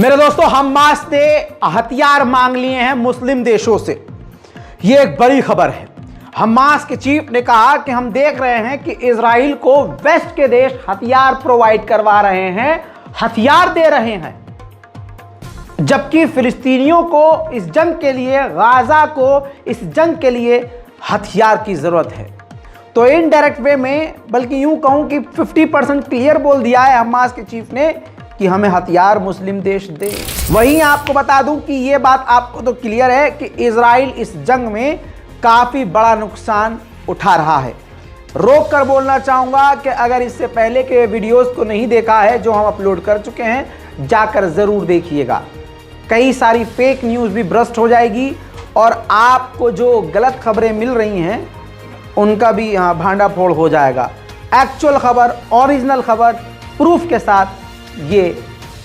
मेरे दोस्तों, हमास ने हथियार मांग लिए हैं मुस्लिम देशों से। यह एक बड़ी खबर है। हमास के चीफ ने कहा कि हम देख रहे हैं कि इजराइल को वेस्ट के देश हथियार प्रोवाइड करवा रहे हैं, हथियार दे रहे हैं, जबकि फिलिस्तीनियों को इस जंग के लिए, गाजा को इस जंग के लिए हथियार की जरूरत है। तो इनडायरेक्ट वे में, बल्कि यूं कहूं कि 50% क्लियर बोल दिया है हमास के चीफ ने कि हमें हथियार मुस्लिम देश दे। वहीं आपको बता दूं कि यह बात आपको तो क्लियर है कि इजराइल इस जंग में काफी बड़ा नुकसान उठा रहा है। रोक कर बोलना चाहूंगा कि अगर इससे पहले के वीडियोस को नहीं देखा है जो हम अपलोड कर चुके हैं, जाकर जरूर देखिएगा। कई सारी फेक न्यूज़ भी ब्रस्ट हो जाएगी और आपको जो गलत खबरें मिल रही हैं उनका भी भांडा फोड़ हो जाएगा। एक्चुअल खबर, ओरिजिनल खबर, प्रूफ के साथ ये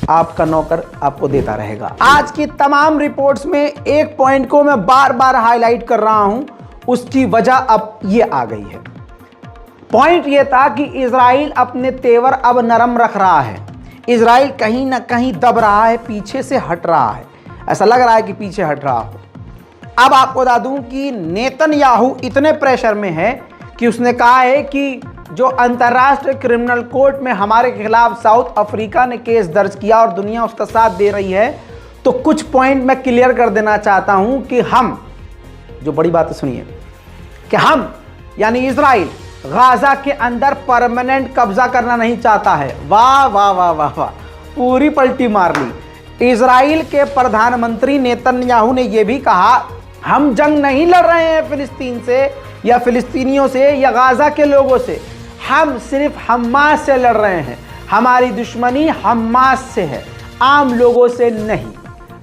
आपका नौकर आपको देता रहेगा। आज की तमाम रिपोर्ट्स में एक पॉइंट को मैं बार बार हाईलाइट कर रहा हूं, उसकी वजह अब ये आ गई है। पॉइंट ये था कि इजराइल अपने तेवर अब नरम रख रहा है। इजराइल कहीं ना कहीं दब रहा है, पीछे से हट रहा है। ऐसा लग रहा है कि पीछे हट रहा हो। अब आपको बता दूं कि नेतन्याहू इतने प्रेशर में है कि उसने कहा है कि जो अंतर्राष्ट्रीय क्रिमिनल कोर्ट में हमारे खिलाफ साउथ अफ्रीका ने केस दर्ज किया और दुनिया उसका साथ दे रही है, तो कुछ पॉइंट मैं क्लियर कर देना चाहता हूं कि हम, जो बड़ी बात है सुनिए, कि हम यानी इजराइल गाजा के अंदर परमानेंट कब्जा करना नहीं चाहता है। वाह वाह वाह वाह वाह, पूरी पलटी मार ली। इजराइल के प्रधानमंत्री नेतन्याहू ने यह भी कहा, हम जंग नहीं लड़ रहे हैं फिलिस्तीन से या फिलिस्तीनियों से या गाजा के लोगों से, हम सिर्फ हमास से लड़ रहे हैं। हमारी दुश्मनी हमास से है, आम लोगों से नहीं।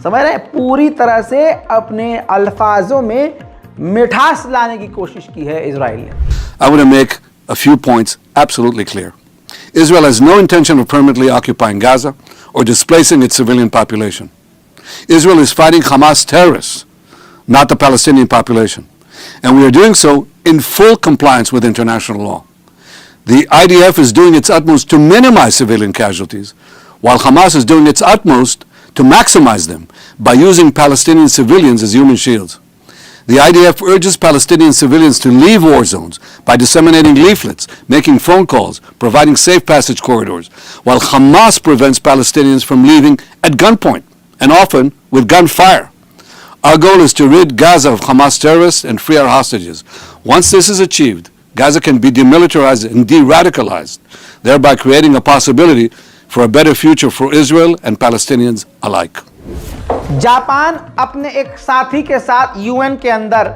समझ रहे? पूरी तरह से अपने अल्फाजों में मिठास लाने की कोशिश की है इजराइल ने। I want to make a few points absolutely clear. Israel has no intention of permanently occupying Gaza or displacing its civilian population. Israel is fighting Hamas terrorists, not the Palestinian population. And we are doing so in full compliance with international law. The IDF is doing its utmost to minimize civilian casualties, while Hamas is doing its utmost to maximize them by using Palestinian civilians as human shields. The IDF urges Palestinian civilians to leave war zones by disseminating leaflets, making phone calls, providing safe passage corridors, while Hamas prevents Palestinians from leaving at gunpoint and often with gunfire. Our goal is to rid Gaza of Hamas terrorists and free our hostages. Once this is achieved, Gaza can be demilitarized and de-radicalized, thereby creating a possibility for a better future for Israel and Palestinians alike. Japan अपने एक साथी के साथ UN के अंदर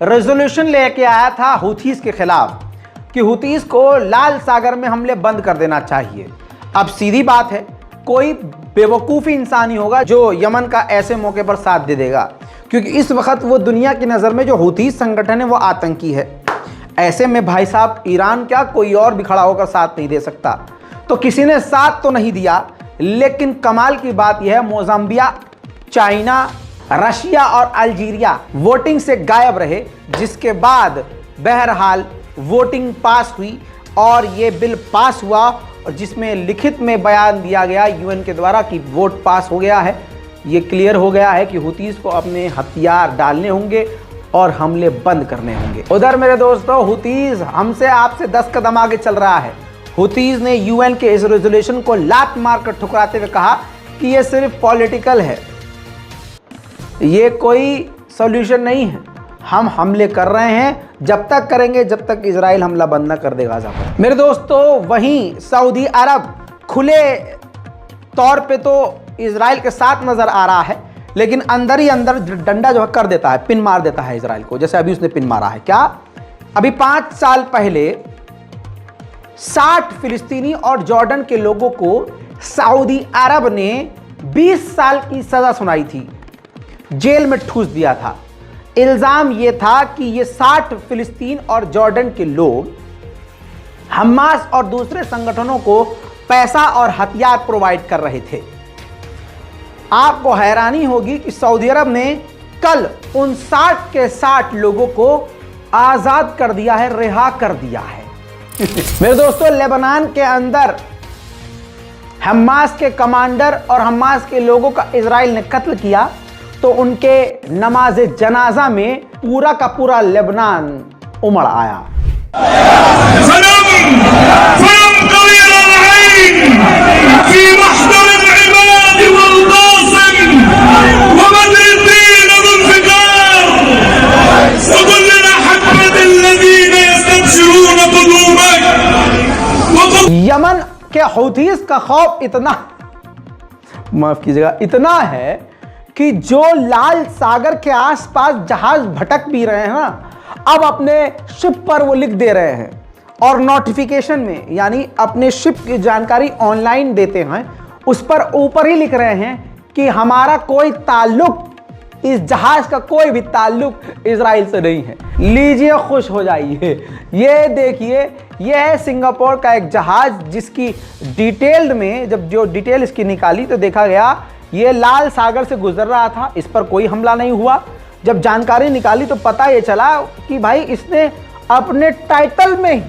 resolution लेके आया था हुथीस के खिलाफ कि हुथीस को लाल सागर में हमले बंद कर देना चाहिए। अब सीधी बात है, कोई बेवकूफ़ी इंसान ही होगा जो यमन का ऐसे मौके पर साथ दे देगा, क्योंकि इस वक्त वो दुनिया की नज़र में जो हुथीस संगठन है वो आतंकी है। ऐसे में भाई साहब, ईरान क्या कोई और भी खड़ा होकर साथ नहीं दे सकता। तो किसी ने साथ तो नहीं दिया, लेकिन कमाल की बात यह है, मोज़ाम्बिया, चाइना, रशिया और अल्जीरिया वोटिंग से गायब रहे, जिसके बाद बहरहाल वोटिंग पास हुई और ये बिल पास हुआ, और जिसमें लिखित में बयान दिया गया यूएन के द्वारा कि वोट पास हो गया है। ये क्लियर हो गया है कि हुतीस को अपने हथियार डालने होंगे और हमले बंद करने होंगे। उधर मेरे दोस्तों, हुतीस हमसे आपसे 10 कदम आगे चल रहा है। हुतीस ने यूएन के इस रेजोल्यूशन को लात मारकर ठुकराते हुए कहा कि ये सिर्फ पॉलिटिकल है, ये कोई सॉल्यूशन नहीं है। हम हमले कर रहे हैं, जब तक करेंगे जब तक इजराइल हमला बंद न कर दे गाजा पर। मेरे दोस्तों, वहीं सऊदी अरब खुले तौर पे तो इजराइल के साथ नजर आ रहा है, लेकिन अंदर ही अंदर डंडा जो कर देता है, पिन मार देता है इजराइल को, जैसे अभी उसने पिन मारा है। क्या? अभी 5 साल पहले 60 फिलिस्तीनी और जॉर्डन के लोगों को सऊदी अरब ने 20 साल की सजा सुनाई थी, जेल में ठूस दिया था। इल्जाम यह था कि ये 60 फिलिस्तीन और जॉर्डन के लोग हमास और दूसरे संगठनों को पैसा और हथियार प्रोवाइड कर रहे थे। आपको हैरानी होगी कि सऊदी अरब ने कल उन 60 के 60 लोगों को आजाद कर दिया है, रिहा कर दिया है। मेरे दोस्तों, लेबनान के अंदर हमास के कमांडर और हमास के लोगों का इजराइल ने कत्ल किया तो उनके नमाज जनाजा में पूरा का पूरा लेबनान उमड़ आया। यमन के हौथीस का खौफ इतना, माफ कीजिएगा, इतना है कि जो लाल सागर के आसपास जहाज भटक भी रहे हैं ना, अब अपने शिप पर वो लिख दे रहे हैं और नोटिफिकेशन में, यानी अपने शिप की जानकारी ऑनलाइन देते हैं, उस पर ऊपर ही लिख रहे हैं कि हमारा कोई ताल्लुक, इस जहाज का कोई भी ताल्लुक इजराइल से नहीं है। लीजिए, खुश हो जाइए। ये देखिए, ये है सिंगापुर का एक जहाज जिसकी डिटेल्ड में, जब जो डिटेल इसकी निकाली तो देखा गया ये लाल सागर से गुजर रहा था, इस पर कोई हमला नहीं हुआ। जब जानकारी निकाली तो पता ये चला कि भाई इसने अपने टाइटल में ही,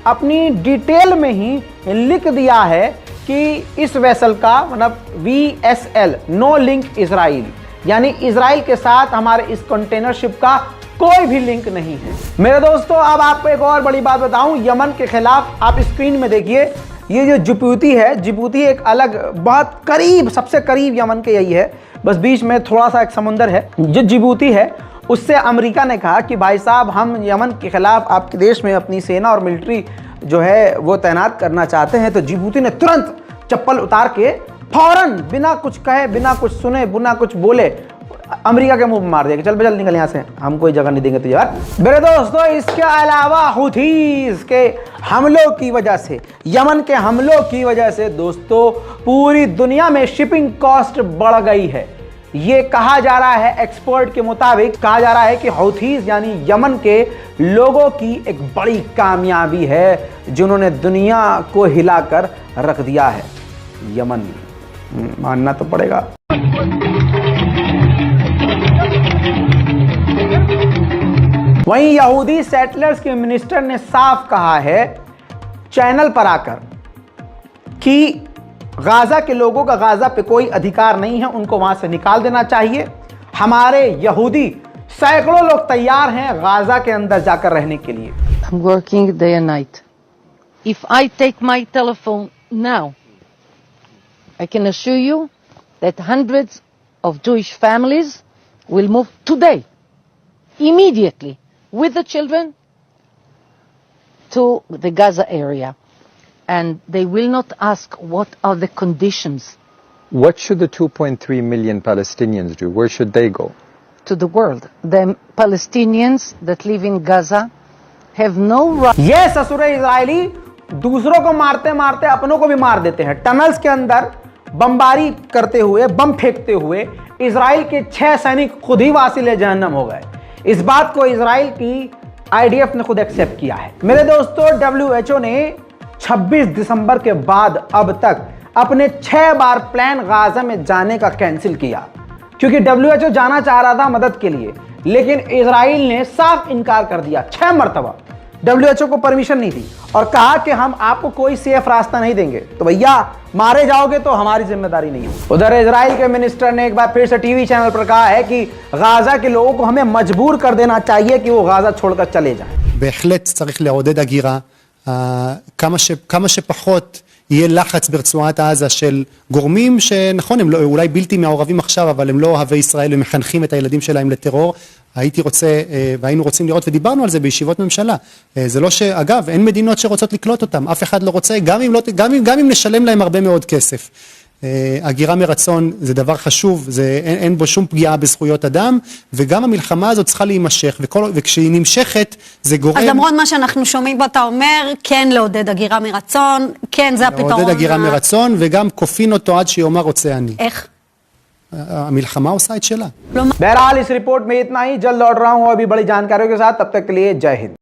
अपनी डिटेल में ही लिख दिया है कि इस वेसल का मतलब VSL नो लिंक इजराइल, यानी इजराइल के साथ हमारे इस कंटेनर शिप का कोई भी लिंक नहीं है। मेरे दोस्तों, अब आपको एक और बड़ी बात बताऊं, यमन के खिलाफ आप स्क्रीन में देखिए, ये जो जिबूती है, जिबूती एक अलग, बहुत करीब, सबसे करीब यमन के यही है, बस बीच में थोड़ा सा एक समुंदर है। जो जिबूती है उससे अमेरिका ने कहा कि भाई साहब, हम यमन के खिलाफ आपके देश में अपनी सेना और मिलिट्री जो है वो तैनात करना चाहते हैं। तो जिबूती ने तुरंत चप्पल उतार के फौरन, बिना कुछ कहे, बिना कुछ सुने, बिना कुछ बोले, अमेरिका के मुंह में मार दिया कि चल बे, चल निकल यहाँ से, हम कोई जगह नहीं देंगे तुझे यार। मेरे दोस्तों, इसके अलावा हुथीज के हमलों की वजह से, यमन के हमलों की वजह से दोस्तों, पूरी दुनिया में शिपिंग कॉस्ट बढ़ गई है। ये कहा जा रहा है, एक्सपर्ट के मुताबिक कहा जा रहा है कि हौथीज यानी यमन के लोगों की एक बड़ी कामयाबी है, जिन्होंने दुनिया को हिलाकर रख दिया है। यमन मानना तो पड़ेगा। वहीं यहूदी सेटलर्स के मिनिस्टर ने साफ कहा है चैनल पर आकर कि गाजा के लोगों का गाजा पे कोई अधिकार नहीं है, उनको वहां से निकाल देना चाहिए। हमारे यहूदी सैकड़ों लोग तैयार हैं गाजा के अंदर जाकर रहने के लिए। I'm working day and night. If I take my telephone now, I can assure you that hundreds of Jewish families will move today, immediately, with the children to the Gaza area. And they will not ask what are the conditions. What should the 2.3 million Palestinians do? Where should they go? To the world. The Palestinians that live in Gaza have no right. ये ससुरे Israeli दूसरों को मारते मारते अपनों को भी मार देते हैं। टनल्स के अंदर बमबारी करते हुए, बम फेंकते हुए इजराइल के 6 सैनिक खुद ही वासिले जहन्नम हो गए। इस बात को इजराइल की IDF ने खुद एक्सेप्ट किया है। मेरे दोस्तों, WHO ने 26 दिसंबर के बाद अब तक अपने 6 बार प्लान गाजा में जाने का कैंसिल किया, क्योंकि WHO जाना चाह रहा था मदद के लिए, लेकिन इजराइल ने साफ इनकार कर दिया। 6 मरतबा WHO को परमिशन नहीं दी और कहा कि हम आपको कोई सेफ रास्ता नहीं देंगे, तो भैया मारे जाओगे तो हमारी जिम्मेदारी नहीं है। उधर इजराइल के मिनिस्टर ने एक बार फिर से टीवी चैनल पर कहा है कि गाजा के लोगों को हमें मजबूर कर देना चाहिए कि वो गाजा छोड़कर चले जाएं। בהחלט צריך לעודד הגירה, כמה שפחות יהיה לחץ ברצועת עזה של גורמים שנכון, הם לא, אולי בלתי מעורבים עכשיו, אבל הם לא אוהבי ישראל ומחנכים את הילדים שלהם לטרור. הייתי רוצה, והיינו רוצים לראות, ודיברנו על זה בישיבות ממשלה. זה לא אגב, אין מדינות שרוצות לקלוט אותם, אף אחד לא רוצה, גם אם נשלם להם הרבה מאוד כסף. הגירה מרצון זה דבר חשוב, אין בו שום פגיעה בזכויות אדם, וגם המלחמה הזאת צריכה להימשך, וכשהיא נמשכת זה גורם... אז למרות מה שאנחנו שומעים בו, אתה אומר, כן לעודד הגירה מרצון, כן זה הפתרון. לעודד הגירה מרצון, וגם כופין אותו עד שיאמר רוצה אני. איך? המלחמה עושה את שלה. बहरहाल इस रिपोर्ट में इतना ही। जल्द लौट रहा हूं अभी बड़ी जानकारियों के साथ, तब तक के लिए जय हिंद।